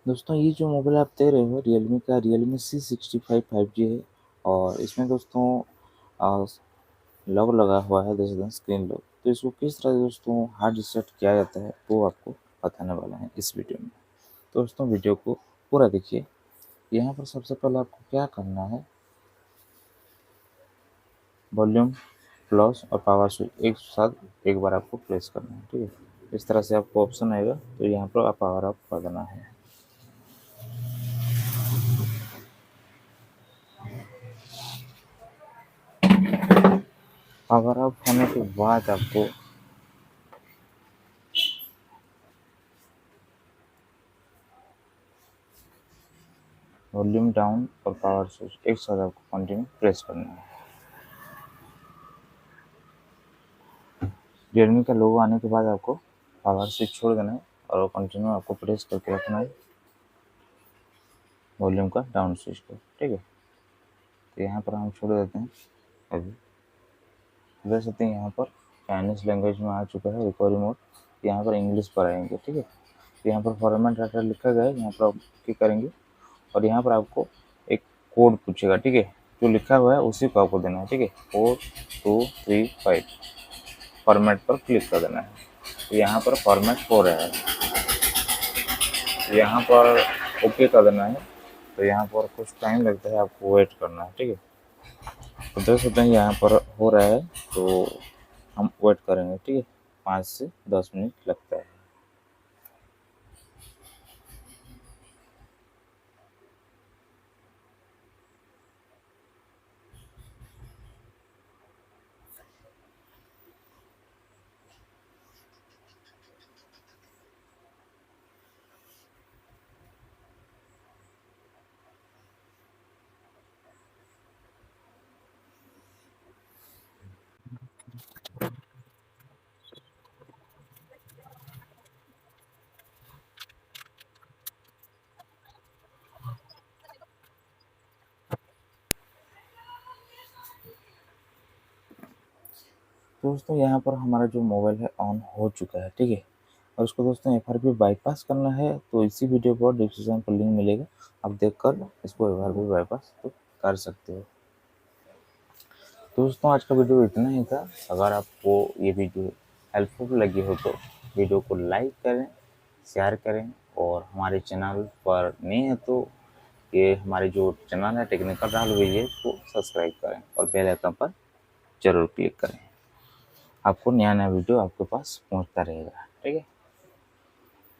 दोस्तों ये जो मोबाइल आप दे रहे हो रियलमी का Realme C65 5G है और इसमें दोस्तों लॉक लगा हुआ है, देख सकते हैं स्क्रीन लॉक। तो इसको किस तरह से दोस्तों हार्ड रीसेट किया जाता है वो आपको बताने वाला है इस वीडियो में। तो दोस्तों वीडियो को पूरा देखिए। यहाँ पर सबसे पहले आपको क्या करना है, वॉल्यूम प्लस और पावर स्विच एक साथ एक बार आपको प्रेस करना है, ठीक है। इस तरह से आपको ऑप्शन आएगा, तो यहाँ पर आप पावर ऑफ कर देना है। पावर ऑफ होने के बाद आपको वॉल्यूम डाउन और पावर स्विच एक साथ आपको कंटिन्यू प्रेस करना है। रियलमी का लोगो आने के बाद आपको पावर स्विच छोड़ देना है और वो कंटिन्यू आपको प्रेस करके रखना है वॉल्यूम का डाउन स्विच को, ठीक है। तो यहाँ पर हम छोड़ देते हैं। अभी देख सकते हैं यहाँ पर चाइनीज लैंग्वेज में आ चुका है रिकवरी मोड, यहाँ पर इंग्लिश पर आएंगे, ठीक है। तो यहाँ पर फॉर्मेट डाटा लिखा गया है, यहाँ पर आप क्लिक करेंगे और यहाँ पर आपको एक कोड पूछेगा, ठीक है। जो लिखा हुआ है उसी को आपको देना है, ठीक है। 4235 फॉर्मेट पर क्लिक कर देना है। तो यहाँ पर फॉर्मेट हो रहा है, यहाँ पर ओके कर देना है। तो यहाँ पर कुछ टाइम लगता है, आपको वेट करना है, ठीक है। तो देख सकते हैं यहाँ पर हो रहा है, तो हम वेट करेंगे, ठीक है। 5 से 10 मिनट लगता है। दोस्तों यहाँ पर हमारा जो मोबाइल है ऑन हो चुका है, ठीक है। और उसको दोस्तों FRP बाईपास करना है, तो इसी वीडियो पर डिस्क्रिप्शन पर लिंक मिलेगा, आप देखकर इसको FRP बाईपास तो कर सकते हो। दोस्तों आज का वीडियो इतना ही था। अगर आपको ये वीडियो हेल्पफुल लगी हो तो वीडियो को लाइक करें, शेयर करें, और हमारे चैनल पर नए हैं तो ये हमारे जो चैनल है टेक्निकल राहुल विजय को सब्सक्राइब करें और बेल आइकन पर जरूर क्लिक करें। आपको नया नया वीडियो आपके पास पहुंचता रहेगा, ठीक है।